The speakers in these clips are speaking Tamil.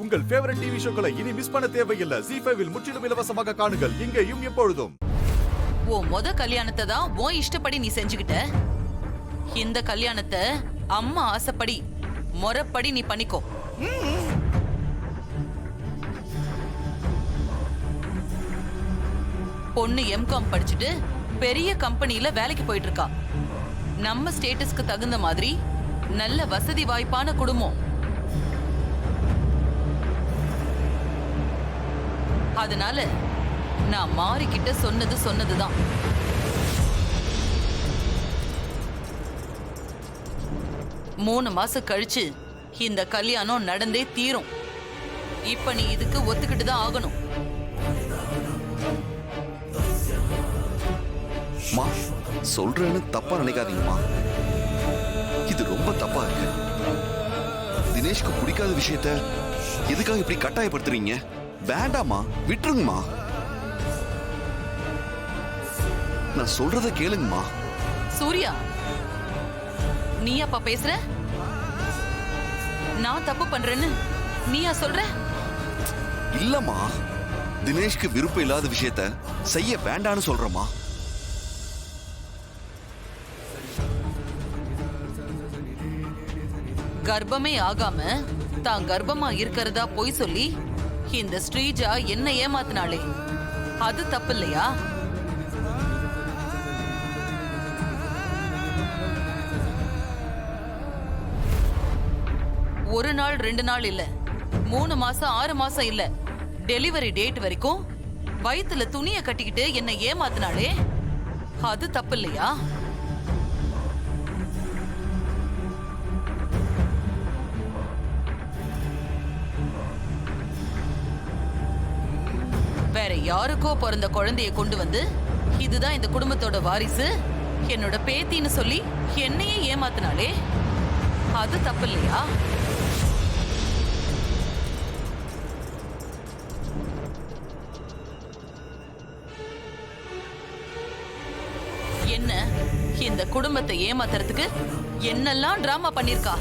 உங்கள் ஃபேவரட் டிவி ஷோக்களை இனி மிஸ் பண்ண தேவையில்லை. ZEE5 இல் முற்றிலும் இலவசமாக காணுங்கள். இங்கேயும் எப்பொழுதும். முத கல்யாணத்தை தான் உன் இஷ்டப்படி நீ செஞ்சுக்கிட்ட. இந்த கல்யாணத்தை அம்மா ஆசைப்படி முறைப்படி நீ பண்ணிக்கோ. பொண்ணு எம்காம் படிச்சுட்டு பெரிய கம்பெனில வேலைக்கு போயிட்டு இருக்கா. நம்ம ஸ்டேட்டஸ்க்கு தகுந்த மாதிரி நல்ல வசதி வாய்ப்பான குடும்பம். அதனால நான் மாறிக்கிட்ட சொன்னதுதான். மூணு மாசம் கழிச்சு இந்த கல்யாணம் நடந்தே தீரும். இப்ப நீ இதுக்கு ஒத்துக்கிட்டு தான் ஆகணும். சொல்றேன்னு தப்பா நினைக்காதீங்கம்மா. இது ரொம்ப தப்பா இருக்கு. தினேஷ்க்கு பிடிக்காத விஷயத்த எதுக்காக இப்படி கட்டாயப்படுத்துறீங்க? வேண்டாமா, விட்டுருங்கம்மா. நான் சொல்றத கேளுங்கம்மா. சூர்யா, நீ அப்பா பேசுற? நான் தப்பு பண்றேன்னு நீயா சொல்ற? இல்லம்மா, தினேஷ்க்கு விருப்பம் இல்லாத விஷயத்த செய்ய வேண்டான்னு சொல்றமா. கர்ப்பமே ஆகாம தான் கர்ப்பமா இருக்கிறதா பொய் சொல்லி இந்த ஸ்ரீஜா என்ன ஏமாத்தினாளே, அது தப்பு இல்லையா? ஒரு நாள் 2 நாள் இல்ல, 3 மாசம் 6 மாசம் இல்ல, டெலிவரி டேட் வரைக்கும் வயித்துல துணியை கட்டிக்கிட்டு என்ன ஏமாத்தினாளே, அது தப்பு இல்லையா? வேற யாருக்கோ பிறந்த குழந்தைய கொண்டு வந்து இதுதான் இந்த குடும்பத்தோட வாரிசு, என்னோட பேத்தின்னு சொல்லி என்னையே ஏமாத்தினாலே, அது தப்பு இல்லையா? என்ன இந்த குடும்பத்தை ஏமாத்துறதுக்கு என்னெல்லாம் டிராமா பண்ணிருக்கா,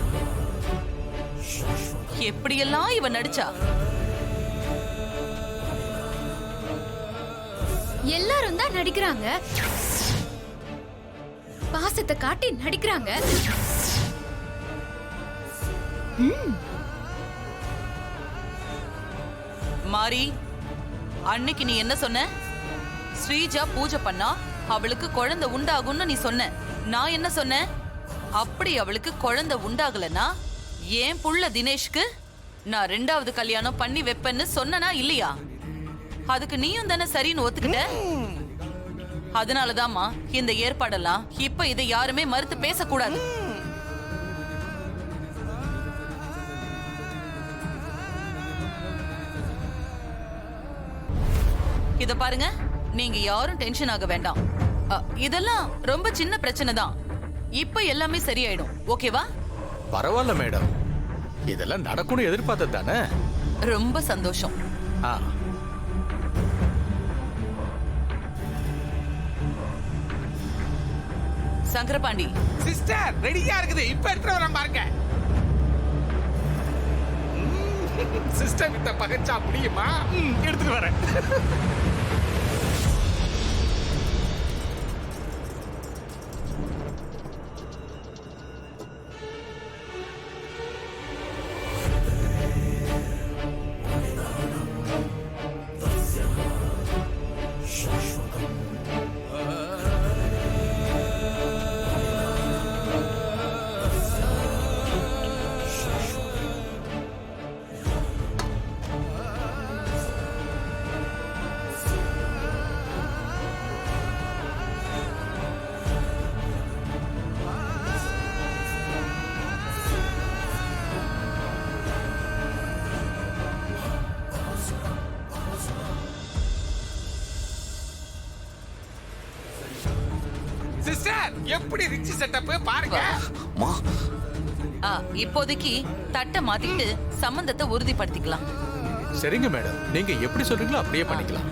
எப்படியெல்லாம் இவ நடிச்சா. எல்லாரும் தான் நடிக்கிறாங்க, பாசத்தை காட்டி நடிக்கிறாங்க. மாரி, அன்னைக்கு நீ என்ன சொன்ன? ஸ்ரீஜா பூஜை பண்ணா அவளுக்கு குழந்தை உண்டாகும்னு நீ சொன்ன. நான் என்ன சொன்னேன்? அப்படி அவளுக்கு குழந்தை உண்டாகலனா ஏன் புள்ள தினேஷ்க்கு நான் 2வது கல்யாணம் பண்ணி வைப்பேன்னு சொன்னனா இல்லையா? அதுக்கு நீயும் தானே சரின்னு ஒத்துக்கிட்ட. அதனாலதாம்மா இந்த ஏற்பாடெல்லாம். இப்ப இதை யாருமே மறுத்து பேசக்கூடாது. இத பாருங்க, நீங்க யாரும் டென்ஷன் ஆக வேண்டாம். இதெல்லாம் ரொம்ப சின்ன பிரச்சனை தான். இப்ப எல்லாமே சரியாயிடும். ஓகேவா? பரவாயில்ல மேடம், இதெல்லாம் நடக்கும்னு எதிர்பார்த்தது தானே. ரொம்ப சந்தோஷம். சங்கரபாண்டி சிஸ்டர் ரெடியா இருக்குது, இப்ப எடுத்து வரேன் பாருங்க. சிஸ்டர் கிட்ட பகச்சா முடியுமா? எடுத்துட்டு வரேன். சிஸ்டர் எப்படி ரிச் செட்டப் பாருங்க. இப்போதைக்கு தட்டை மாத்திட்டு சம்பந்தத்தை உறுதிப்படுத்திக்கலாம். சரிங்க மேடம், நீங்க எப்படி சொல்றீங்களோ அப்படியே பண்ணிக்கலாம்.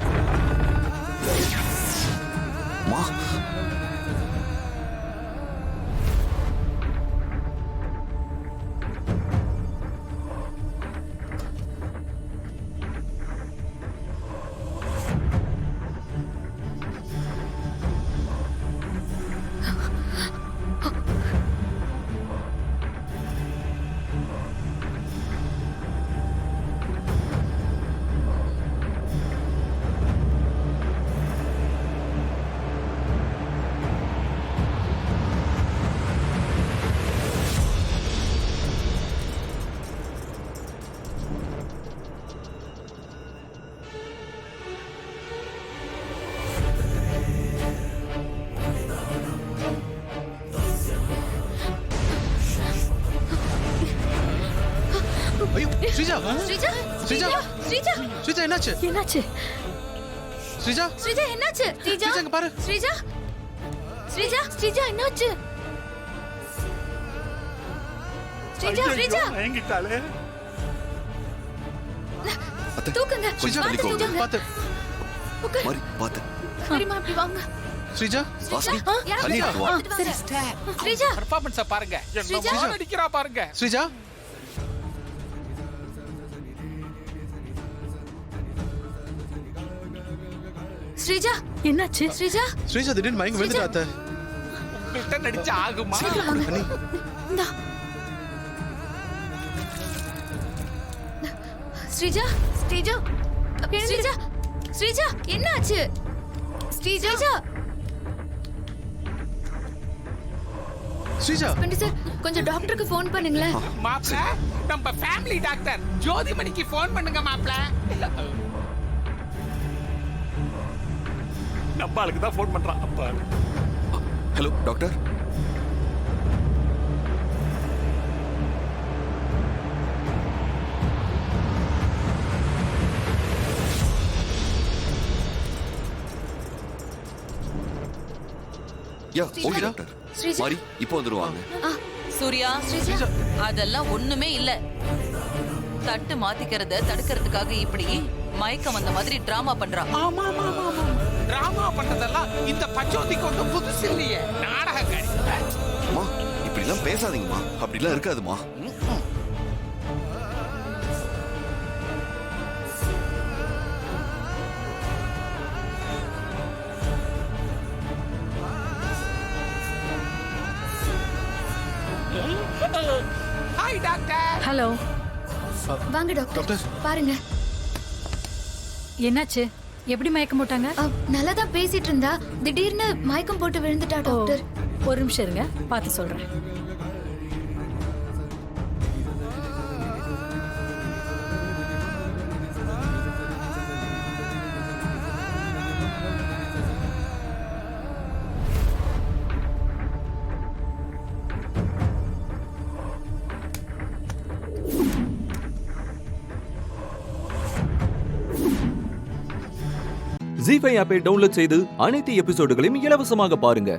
ஸ்ரீஜா ஸ்ரீஜா ஸ்ரீஜா. ஸ்ரீஜா ஸ்ரீஜா என்னாச்சு என்னாச்சு ஸ்ரீஜா ஸ்ரீஜா என்னாச்சு ஸ்ரீஜா ஸ்ரீஜா, இங்க பாரு. ஸ்ரீஜா ஸ்ரீஜா ஸ்ரீஜா என்னாச்சு ஸ்ரீஜா ஸ்ரீஜா எங்கிட்டாலே அத்தை, தூக்குங்க கொஞ்சம் பார்த்து தள்ளிக்கோங்க. தூக்குங்க பாத்து உட்காரு. மாறி பாத்து சரிம்மா அப்படி வாங்க ஸ்ரீஜா வாசுகி ஆ, யார் தள்ளி வந்தா? வா. சரி. ஸ்ரீஜா பர்ஃபார்மன்ஸ பாருங்க ஸ்ரீஜா. என்ன நடிக்கிறா பாருங்க ஸ்ரீஜா ஸ்ரீஜா என்னாச்சு? ஸ்ரீஜா ஸ்ரீஜா திடீர்னு மயங்கி விழுந்துட்டா அத்தை. உங்கள்கிட்ட நடிச்சா ஆகுமா சீக்கிரம் வாங்க அண்ணி இந்தா ஸ்ரீஜா ஸ்ரீஜா ஸ்ரீஜா ஸ்ரீஜா என்னாச்சு ஸ்ரீஜா ஸ்ரீஜா பண்டி சார் கொஞ்சம் டாக்டருக்கு ஃபோன் பண்ணுங்களேன் மாப்ள நம்ம ஃபேமிலி டாக்டர் ஜோதிமணிக்கு ஃபோன் பண்ணுங்க மாப்ள நம்ம ஆளுக்கு தான் ஃபோன் பண்றான் அப்பா hello doctor. Yeah okay doctor. Sreeja. மாறி இப்போ வந்துருவாங்க. சூர்யா ஸ்ரீஜா அதெல்லாம் ஒண்ணுமே இல்ல. தட்டு மாத்திக்கிறத தடுக்கிறதுக்காக இப்படி மயக்கம் வந்த மாதிரி டிராமா பண்றா. டிராமா பண்றதெல்லாம் இந்த பச்சோதிக்கு ஒன்றும் புதுசு இல்லையே நாடகக்காரி அம்மா இப்படிலாம் பேசாதீங்கம்மா, அப்படிலாம் இருக்காதுமா. ஹாய் டாக்டர் ஹலோ, வாங்க டாக்டர் டாக்டர். பாருங்க என்னாச்சு? எப்படி மயக்கம் போட்டாங்க? நல்லா தான் பேசிட்டு இருந்தா திடீர்னு மயக்கம் போட்டு விழுந்துட்டா ஓ, டாக்டர் ஒரு நிமிஷம் இருங்க, பார்த்து சொல்றேன். ஜீ5 ஆப்பை டவுன்லோட் செய்து அனைத்து எபிசோடுகளையும் இலவசமாக பாருங்க.